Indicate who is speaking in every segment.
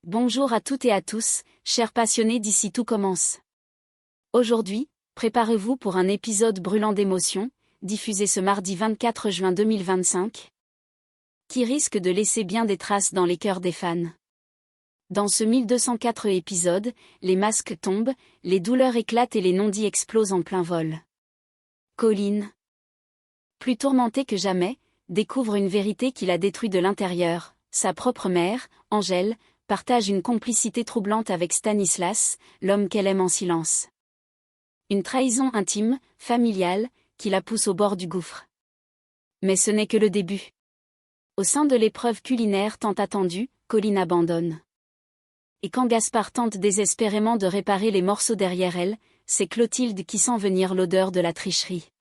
Speaker 1: Bonjour à toutes et à tous, chers passionnés d'ici tout commence. Aujourd'hui, préparez-vous pour un épisode brûlant d'émotions, diffusé ce mardi 24 juin 2025, qui risque de laisser bien des traces dans les cœurs des fans. Dans ce 1204 épisode, les masques tombent, les douleurs éclatent et les non-dits explosent en plein vol. Colin, plus tourmenté que jamais, découvre une vérité qui l'a détruit de l'intérieur. Sa propre mère, Angèle, partage une complicité troublante avec Stanislas, l'homme qu'elle aime en silence. Une trahison intime, familiale, qui la pousse au bord du gouffre. Mais ce n'est que le début. Au sein de l'épreuve culinaire tant attendue, Colin abandonne. Et quand Gaspard tente désespérément de réparer les morceaux derrière elle, c'est Clotilde qui sent venir l'odeur de la tricherie.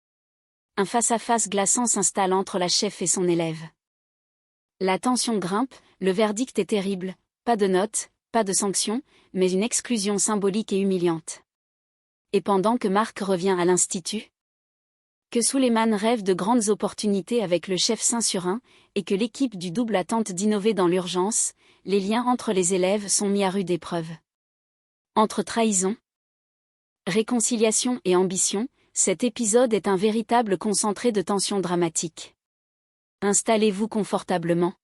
Speaker 1: Un face-à-face glaçant s'installe entre la chef et son élève. La tension grimpe, le verdict est terrible. Pas de notes, pas de sanctions, mais une exclusion symbolique et humiliante. Et pendant que Marc revient à l'Institut, que Suleiman rêve de grandes opportunités avec le chef Saint-Surin, et que l'équipe du double tente d'innover dans l'urgence, les liens entre les élèves sont mis à rude épreuve. Entre trahison, réconciliation et ambition, cet épisode est un véritable concentré de tensions dramatiques. Installez-vous confortablement.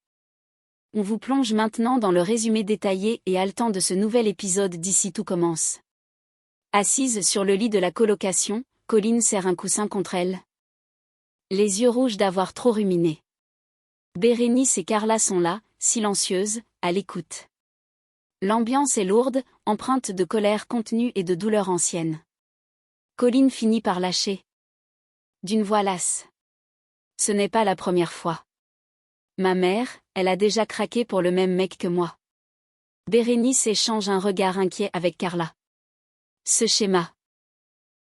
Speaker 1: On vous plonge maintenant dans le résumé détaillé et haletant de ce nouvel épisode d'ici tout commence. Assise sur le lit de la colocation, Colin serre un coussin contre elle. Les yeux rouges d'avoir trop ruminé. Bérénice et Carla sont là, silencieuses, à l'écoute. L'ambiance est lourde, empreinte de colère contenue et de douleur ancienne. Colin finit par lâcher. D'une voix lasse. Ce n'est pas la première fois. Ma mère, elle a déjà craqué pour le même mec que moi. Bérénice échange un regard inquiet avec Carla. Ce schéma.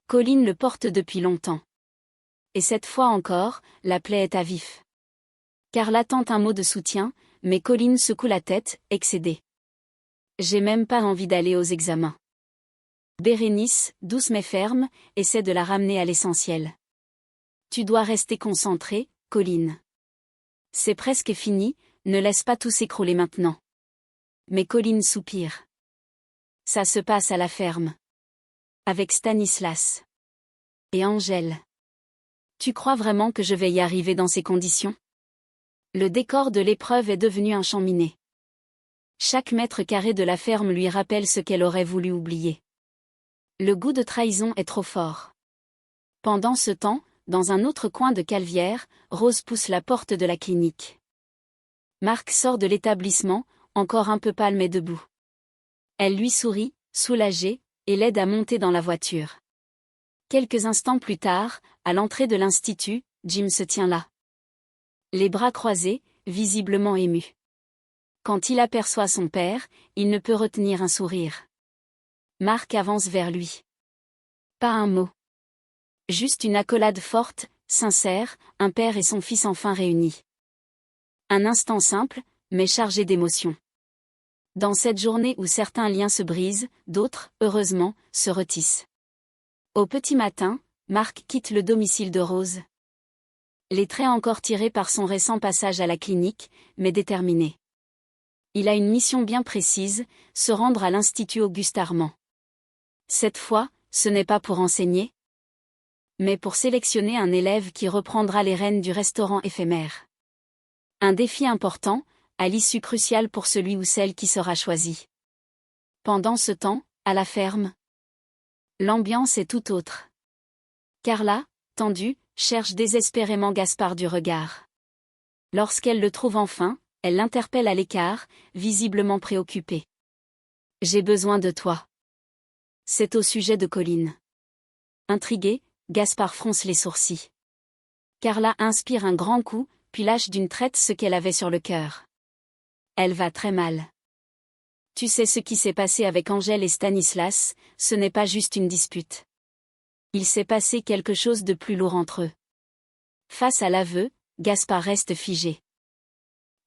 Speaker 1: Colin le porte depuis longtemps. Et cette fois encore, la plaie est à vif. Carla tente un mot de soutien, mais Colin secoue la tête, excédé. J'ai même pas envie d'aller aux examens. Bérénice, douce mais ferme, essaie de la ramener à l'essentiel. Tu dois rester concentré, Colin. C'est presque fini, ne laisse pas tout s'écrouler maintenant. Mais Colin soupire. Ça se passe à la ferme. Avec Stanislas. Et Angèle. Tu crois vraiment que je vais y arriver dans ces conditions? Le décor de l'épreuve est devenu un champ miné. Chaque mètre carré de la ferme lui rappelle ce qu'elle aurait voulu oublier. Le goût de trahison est trop fort. Pendant ce temps, dans un autre coin de Calvière, Rose pousse la porte de la clinique. Marc sort de l'établissement, encore un peu pâle mais debout. Elle lui sourit, soulagée, et l'aide à monter dans la voiture. Quelques instants plus tard, à l'entrée de l'Institut, Jim se tient là. Les bras croisés, visiblement ému. Quand il aperçoit son père, il ne peut retenir un sourire. Marc avance vers lui. Pas un mot. Juste une accolade forte, sincère, un père et son fils enfin réunis. Un instant simple, mais chargé d'émotions. Dans cette journée où certains liens se brisent, d'autres, heureusement, se retissent. Au petit matin, Marc quitte le domicile de Rose. Les traits encore tirés par son récent passage à la clinique, mais déterminé. Il a une mission bien précise, se rendre à l'Institut Auguste Armand. Cette fois, ce n'est pas pour enseigner, mais pour sélectionner un élève qui reprendra les rênes du restaurant éphémère. Un défi important, à l'issue cruciale pour celui ou celle qui sera choisi. Pendant ce temps, à la ferme, l'ambiance est tout autre. Carla, tendue, cherche désespérément Gaspard du regard. Lorsqu'elle le trouve enfin, elle l'interpelle à l'écart, visiblement préoccupée. « J'ai besoin de toi. » C'est au sujet de Colin. Intrigué, Gaspard fronce les sourcils. Carla inspire un grand coup, puis lâche d'une traite ce qu'elle avait sur le cœur. Elle va très mal. Tu sais ce qui s'est passé avec Angèle et Stanislas, ce n'est pas juste une dispute. Il s'est passé quelque chose de plus lourd entre eux. Face à l'aveu, Gaspard reste figé.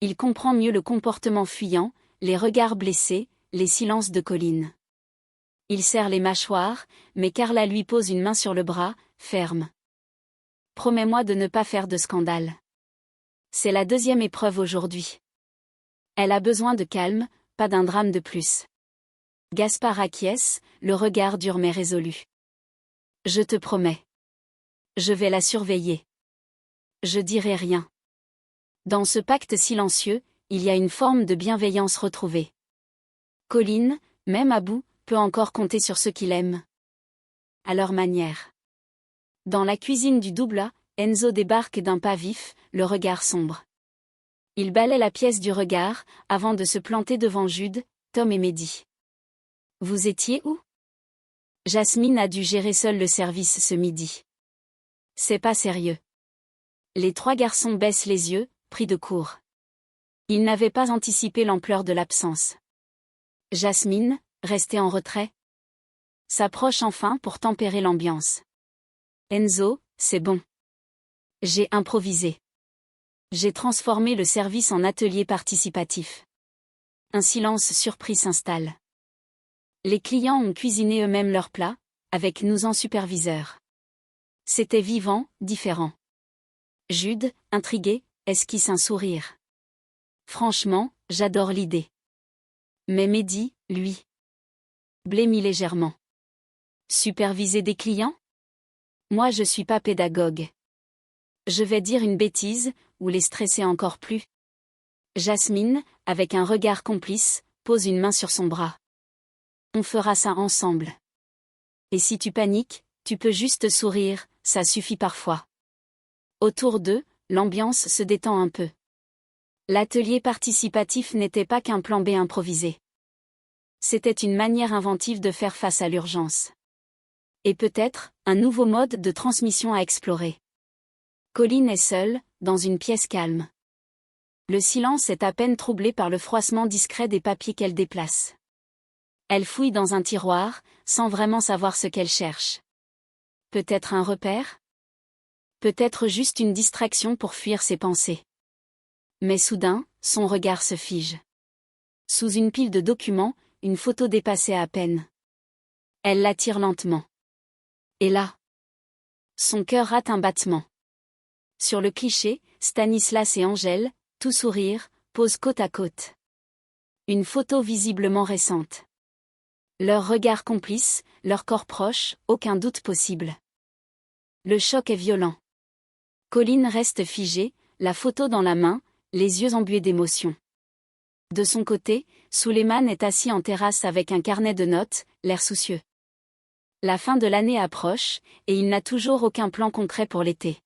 Speaker 1: Il comprend mieux le comportement fuyant, les regards blessés, les silences de Colin. Il serre les mâchoires, mais Carla lui pose une main sur le bras, ferme. Promets-moi de ne pas faire de scandale. C'est la deuxième épreuve aujourd'hui. Elle a besoin de calme, pas d'un drame de plus. Gaspard acquiesce, le regard dur mais résolu. Je te promets. Je vais la surveiller. Je dirai rien. Dans ce pacte silencieux, il y a une forme de bienveillance retrouvée. Colline, même à bout, peut encore compter sur ceux qu'il aime. À leur manière. Dans la cuisine du Doubla, Enzo débarque d'un pas vif, le regard sombre. Il balaie la pièce du regard, avant de se planter devant Jude, Tom et Mehdi. Vous étiez où? Jasmine a dû gérer seule le service ce midi. C'est pas sérieux. Les trois garçons baissent les yeux, pris de court. Ils n'avaient pas anticipé l'ampleur de l'absence. Jasmine, restée en retrait, s'approche enfin pour tempérer l'ambiance. Enzo, c'est bon. J'ai improvisé. J'ai transformé le service en atelier participatif. Un silence surpris s'installe. Les clients ont cuisiné eux-mêmes leurs plats, avec nous en superviseurs. C'était vivant, différent. Jude, intrigué, esquisse un sourire. Franchement, j'adore l'idée. Mais Mehdi, lui, blêmit légèrement. Superviser des clients? Moi je suis pas pédagogue. Je vais dire une bêtise, ou les stresser encore plus. Jasmine, avec un regard complice, pose une main sur son bras. On fera ça ensemble. Et si tu paniques, tu peux juste sourire, ça suffit parfois. Autour d'eux, l'ambiance se détend un peu. L'atelier participatif n'était pas qu'un plan B improvisé. C'était une manière inventive de faire face à l'urgence. Et peut-être, un nouveau mode de transmission à explorer. Colline est seule, dans une pièce calme. Le silence est à peine troublé par le froissement discret des papiers qu'elle déplace. Elle fouille dans un tiroir, sans vraiment savoir ce qu'elle cherche. Peut-être un repère? Peut-être juste une distraction pour fuir ses pensées. Mais soudain, son regard se fige. Sous une pile de documents, une photo dépassée à peine. Elle l'attire lentement. Et là, son cœur rate un battement. Sur le cliché, Stanislas et Angèle, tout sourire, posent côte à côte. Une photo visiblement récente. Leurs regards complices, leur corps proche, aucun doute possible. Le choc est violent. Colline reste figée, la photo dans la main, les yeux embués d'émotion. De son côté, Souleymane est assis en terrasse avec un carnet de notes, l'air soucieux. La fin de l'année approche, et il n'a toujours aucun plan concret pour l'été.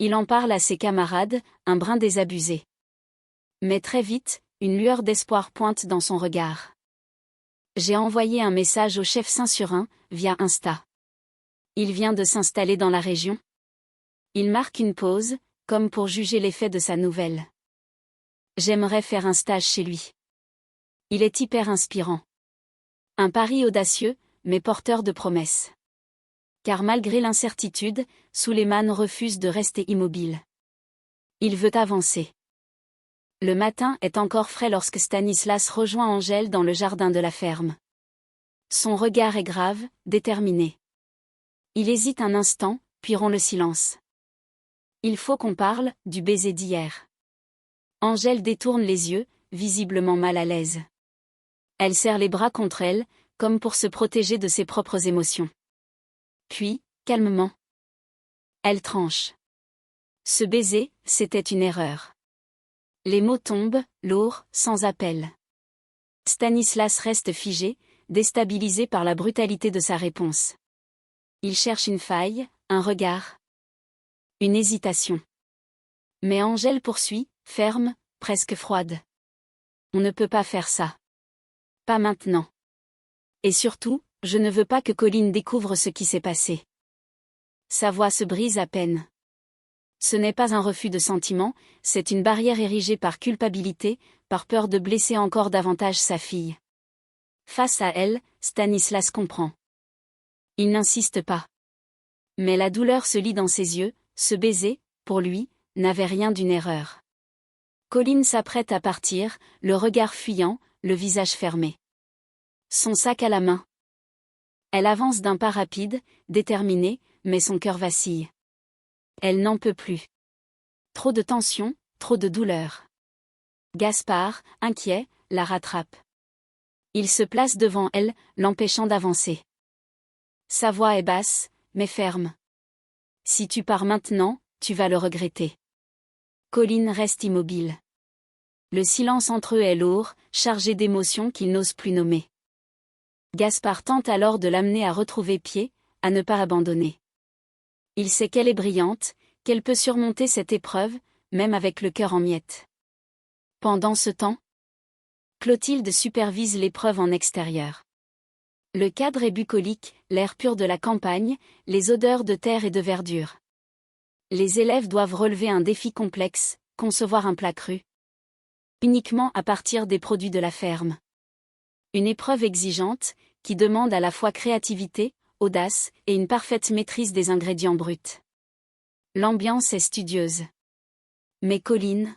Speaker 1: Il en parle à ses camarades, un brin désabusé. Mais très vite, une lueur d'espoir pointe dans son regard. J'ai envoyé un message au chef Saint-Surin, via Insta. Il vient de s'installer dans la région. Il marque une pause, comme pour juger l'effet de sa nouvelle. J'aimerais faire un stage chez lui. Il est hyper inspirant. Un pari audacieux, mais porteur de promesses. Car malgré l'incertitude, Souleymane refuse de rester immobile. Il veut avancer. Le matin est encore frais lorsque Stanislas rejoint Angèle dans le jardin de la ferme. Son regard est grave, déterminé. Il hésite un instant, puis rompt le silence. Il faut qu'on parle du baiser d'hier. Angèle détourne les yeux, visiblement mal à l'aise. Elle serre les bras contre elle, comme pour se protéger de ses propres émotions. Puis, calmement, elle tranche. Ce baiser, c'était une erreur. Les mots tombent, lourds, sans appel. Stanislas reste figé, déstabilisé par la brutalité de sa réponse. Il cherche une faille, un regard. Une hésitation. Mais Angèle poursuit, ferme, presque froide. On ne peut pas faire ça. Pas maintenant. Et surtout, je ne veux pas que Colline découvre ce qui s'est passé. Sa voix se brise à peine. Ce n'est pas un refus de sentiment, c'est une barrière érigée par culpabilité, par peur de blesser encore davantage sa fille. Face à elle, Stanislas comprend. Il n'insiste pas. Mais la douleur se lit dans ses yeux, ce baiser, pour lui, n'avait rien d'une erreur. Colline s'apprête à partir, le regard fuyant, le visage fermé. Son sac à la main. Elle avance d'un pas rapide, déterminée, mais son cœur vacille. Elle n'en peut plus. Trop de tension, trop de douleur. Gaspard, inquiet, la rattrape. Il se place devant elle, l'empêchant d'avancer. Sa voix est basse, mais ferme. Si tu pars maintenant, tu vas le regretter. Colin reste immobile. Le silence entre eux est lourd, chargé d'émotions qu'il n'ose plus nommer. Gaspard tente alors de l'amener à retrouver pied, à ne pas abandonner. Il sait qu'elle est brillante, qu'elle peut surmonter cette épreuve, même avec le cœur en miettes. Pendant ce temps, Clotilde supervise l'épreuve en extérieur. Le cadre est bucolique, l'air pur de la campagne, les odeurs de terre et de verdure. Les élèves doivent relever un défi complexe, concevoir un plat cru. Uniquement à partir des produits de la ferme. Une épreuve exigeante, qui demande à la fois créativité, audace et une parfaite maîtrise des ingrédients bruts. L'ambiance est studieuse. Mais Colin,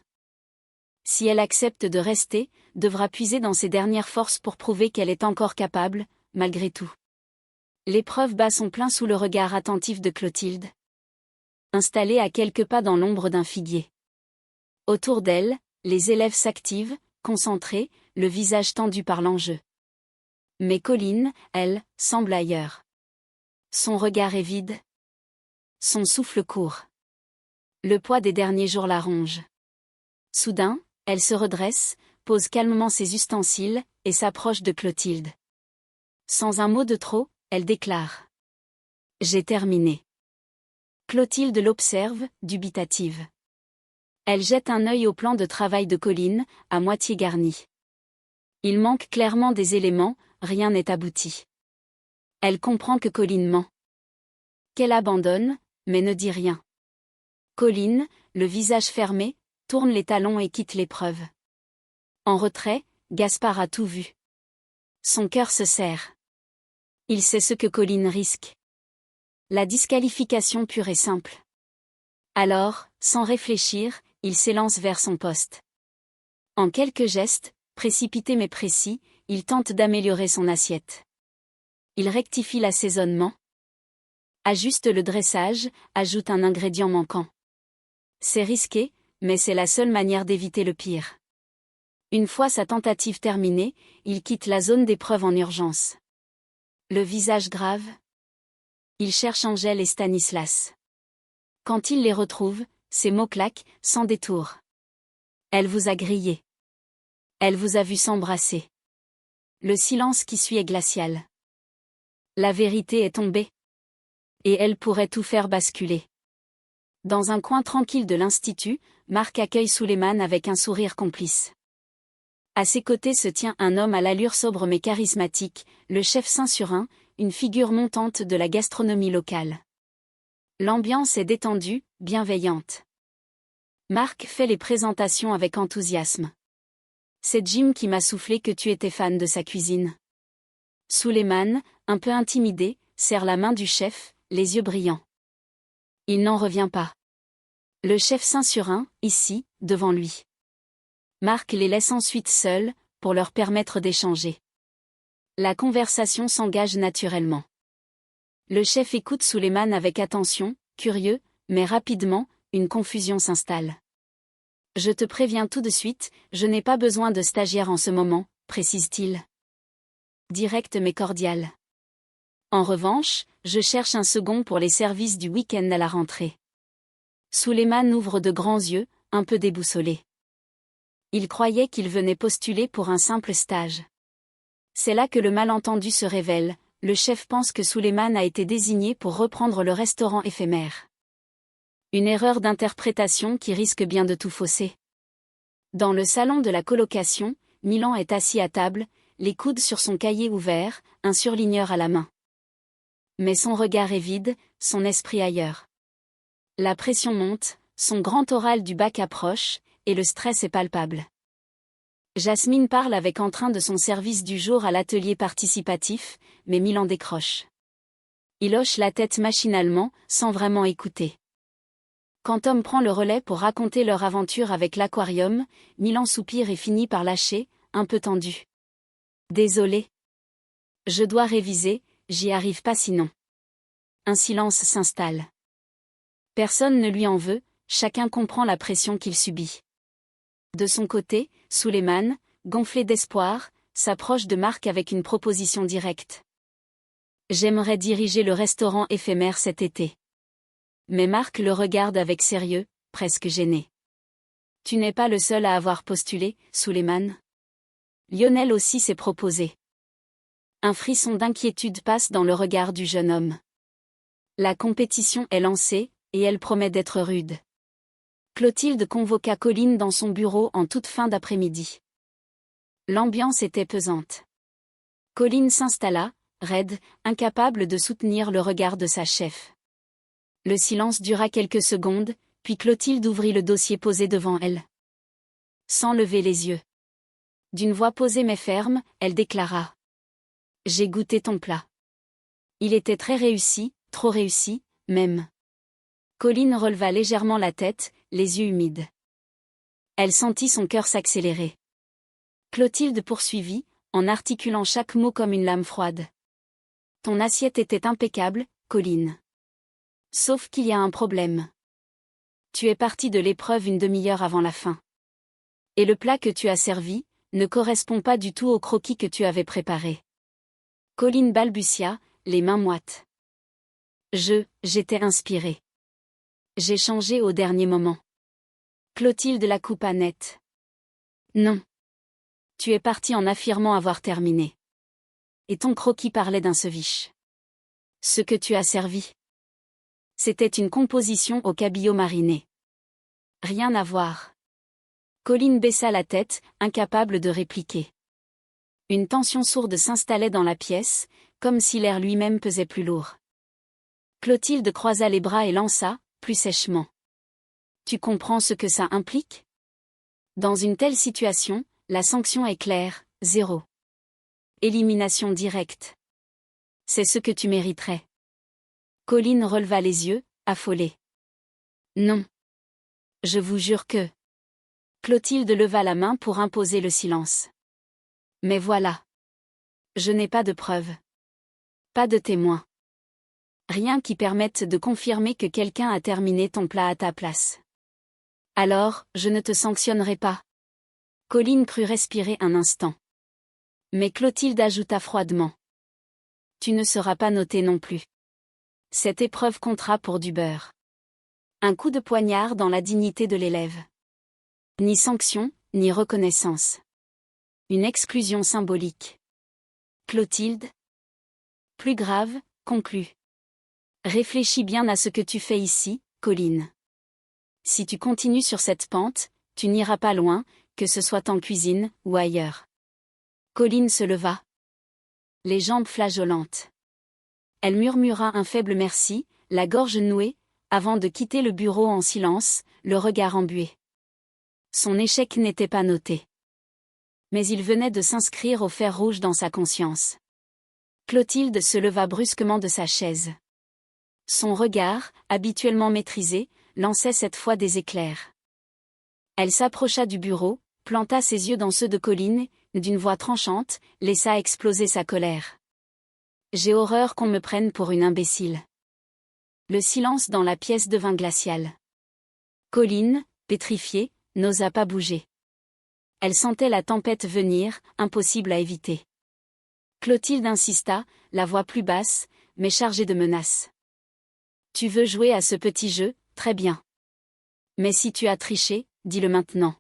Speaker 1: si elle accepte de rester, devra puiser dans ses dernières forces pour prouver qu'elle est encore capable, malgré tout. L'épreuve bat son plein sous le regard attentif de Clotilde. Installée à quelques pas dans l'ombre d'un figuier. Autour d'elle, les élèves s'activent, concentrés, le visage tendu par l'enjeu. Mais Colin, elle, semble ailleurs. Son regard est vide. Son souffle court. Le poids des derniers jours la ronge. Soudain, elle se redresse, pose calmement ses ustensiles, et s'approche de Clotilde. Sans un mot de trop, elle déclare. « J'ai terminé. » Clotilde l'observe, dubitative. Elle jette un œil au plan de travail de Colin, à moitié garni. Il manque clairement des éléments, rien n'est abouti. Elle comprend que Colin ment. Qu'elle abandonne, mais ne dit rien. Colin, le visage fermé, tourne les talons et quitte l'épreuve. En retrait, Gaspard a tout vu. Son cœur se serre. Il sait ce que Colin risque. La disqualification pure et simple. Alors, sans réfléchir, il s'élance vers son poste. En quelques gestes, précipités mais précis, il tente d'améliorer son assiette. Il rectifie l'assaisonnement, ajuste le dressage, ajoute un ingrédient manquant. C'est risqué, mais c'est la seule manière d'éviter le pire. Une fois sa tentative terminée, il quitte la zone d'épreuve en urgence. Le visage grave. Il cherche Angèle et Stanislas. Quand il les retrouve, ses mots claquent, sans détour. Elle vous a grillé. Elle vous a vu s'embrasser. Le silence qui suit est glacial. La vérité est tombée. Et elle pourrait tout faire basculer. Dans un coin tranquille de l'institut, Marc accueille Suleiman avec un sourire complice. À ses côtés se tient un homme à l'allure sobre mais charismatique, le chef Saint-Surin, une figure montante de la gastronomie locale. L'ambiance est détendue, bienveillante. Marc fait les présentations avec enthousiasme. C'est Jim qui m'a soufflé que tu étais fan de sa cuisine. Suleiman, un peu intimidé, serre la main du chef, les yeux brillants. Il n'en revient pas. Le chef Saint-Surin, ici, devant lui. Marc les laisse ensuite seuls, pour leur permettre d'échanger. La conversation s'engage naturellement. Le chef écoute Suleiman avec attention, curieux, mais rapidement, une confusion s'installe. Je te préviens tout de suite, je n'ai pas besoin de stagiaire en ce moment, précise-t-il. Direct mais cordial. En revanche, je cherche un second pour les services du week-end à la rentrée. Suleiman ouvre de grands yeux, un peu déboussolé. Il croyait qu'il venait postuler pour un simple stage. C'est là que le malentendu se révèle, le chef pense que Suleiman a été désigné pour reprendre le restaurant éphémère. Une erreur d'interprétation qui risque bien de tout fausser. Dans le salon de la colocation, Milan est assis à table, les coudes sur son cahier ouvert, un surligneur à la main. Mais son regard est vide, son esprit ailleurs. La pression monte, son grand oral du bac approche, et le stress est palpable. Jasmine parle avec entrain de son service du jour à l'atelier participatif, mais Milan décroche. Il hoche la tête machinalement, sans vraiment écouter. Quand Tom prend le relais pour raconter leur aventure avec l'aquarium, Milan soupire et finit par lâcher, un peu tendu. Désolé. Je dois réviser, j'y arrive pas sinon. Un silence s'installe. Personne ne lui en veut, chacun comprend la pression qu'il subit. De son côté, Suleiman, gonflé d'espoir, s'approche de Marc avec une proposition directe. J'aimerais diriger le restaurant éphémère cet été. Mais Marc le regarde avec sérieux, presque gêné. Tu n'es pas le seul à avoir postulé, Souleymane. Lionel aussi s'est proposé. Un frisson d'inquiétude passe dans le regard du jeune homme. La compétition est lancée, et elle promet d'être rude. Clotilde convoqua Colline dans son bureau en toute fin d'après-midi. L'ambiance était pesante. Colline s'installa, raide, incapable de soutenir le regard de sa chef. Le silence dura quelques secondes, puis Clotilde ouvrit le dossier posé devant elle. Sans lever les yeux. D'une voix posée mais ferme, elle déclara. « J'ai goûté ton plat. Il était très réussi, trop réussi, même. » Colline releva légèrement la tête, les yeux humides. Elle sentit son cœur s'accélérer. Clotilde poursuivit, en articulant chaque mot comme une lame froide. « Ton assiette était impeccable, Colline. Sauf qu'il y a un problème. Tu es partie de l'épreuve une demi-heure avant la fin. Et le plat que tu as servi ne correspond pas du tout au croquis que tu avais préparé. » Colline balbutia, les mains moites. J'étais inspirée. J'ai changé au dernier moment. Clotilde la coupa net. Non. Tu es partie en affirmant avoir terminé. Et ton croquis parlait d'un ceviche. Ce que tu as servi. C'était une composition au cabillaud mariné. Rien à voir. Colline baissa la tête, incapable de répliquer. Une tension sourde s'installait dans la pièce, comme si l'air lui-même pesait plus lourd. Clotilde croisa les bras et lança, plus sèchement. Tu comprends ce que ça implique? Dans une telle situation, la sanction est claire, 0. Élimination directe. C'est ce que tu mériterais. Colline releva les yeux, affolée. Non. Je vous jure que... Clotilde leva la main pour imposer le silence. Mais voilà. Je n'ai pas de preuves. Pas de témoins. Rien qui permette de confirmer que quelqu'un a terminé ton plat à ta place. Alors, je ne te sanctionnerai pas. Colline crut respirer un instant. Mais Clotilde ajouta froidement. Tu ne seras pas noté non plus. Cette épreuve comptera pour du beurre. Un coup de poignard dans la dignité de l'élève. Ni sanction, ni reconnaissance. Une exclusion symbolique. Clotilde. Plus grave, conclut. Réfléchis bien à ce que tu fais ici, Colline. Si tu continues sur cette pente, tu n'iras pas loin, que ce soit en cuisine ou ailleurs. Colline se leva. Les jambes flageolantes. Elle murmura un faible merci, la gorge nouée, avant de quitter le bureau en silence, le regard embué. Son échec n'était pas noté. Mais il venait de s'inscrire au fer rouge dans sa conscience. Clotilde se leva brusquement de sa chaise. Son regard, habituellement maîtrisé, lançait cette fois des éclairs. Elle s'approcha du bureau, planta ses yeux dans ceux de Colline, d'une voix tranchante, laissa exploser sa colère. J'ai horreur qu'on me prenne pour une imbécile. Le silence dans la pièce devint glacial. Colline, pétrifiée, n'osa pas bouger. Elle sentait la tempête venir, impossible à éviter. Clotilde insista, la voix plus basse, mais chargée de menaces. Tu veux jouer à ce petit jeu, très bien. Mais si tu as triché, dis-le maintenant.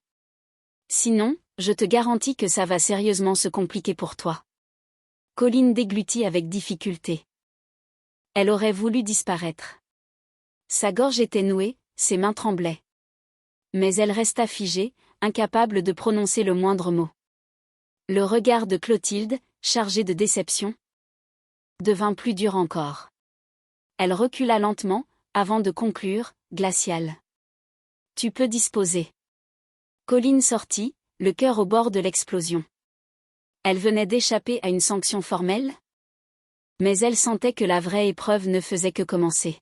Speaker 1: Sinon, je te garantis que ça va sérieusement se compliquer pour toi. Colline déglutit avec difficulté. Elle aurait voulu disparaître. Sa gorge était nouée, ses mains tremblaient. Mais elle resta figée, incapable de prononcer le moindre mot. Le regard de Clotilde, chargé de déception, devint plus dur encore. Elle recula lentement, avant de conclure, glaciale. Tu peux disposer. Colline sortit, le cœur au bord de l'explosion. Elle venait d'échapper à une sanction formelle? Mais elle sentait que la vraie épreuve ne faisait que commencer.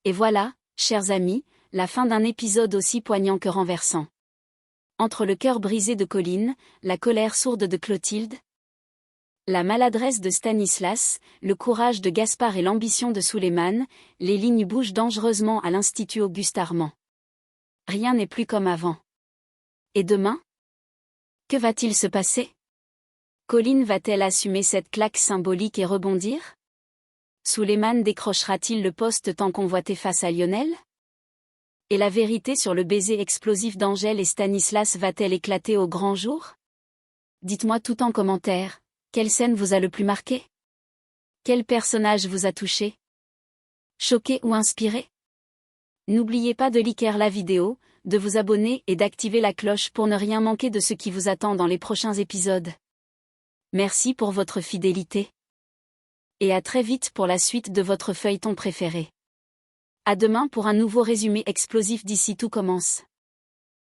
Speaker 1: Et voilà, chers amis, la fin d'un épisode aussi poignant que renversant. Entre le cœur brisé de Colline, la colère sourde de Clotilde, la maladresse de Stanislas, le courage de Gaspard et l'ambition de Souleymane, les lignes bougent dangereusement à l'Institut Auguste Armand. Rien n'est plus comme avant. Et demain? Que va-t-il se passer? Colline va-t-elle assumer cette claque symbolique et rebondir? Souleymane décrochera-t-il le poste tant convoité face à Lionel? Et la vérité sur le baiser explosif d'Angèle et Stanislas va-t-elle éclater au grand jour? Dites-moi tout en commentaire, quelle scène vous a le plus marqué? Quel personnage vous a touché? Choqué ou inspiré? N'oubliez pas de liker la vidéo, de vous abonner et d'activer la cloche pour ne rien manquer de ce qui vous attend dans les prochains épisodes. Merci pour votre fidélité. Et à très vite pour la suite de votre feuilleton préféré. À demain pour un nouveau résumé explosif d'ici tout commence.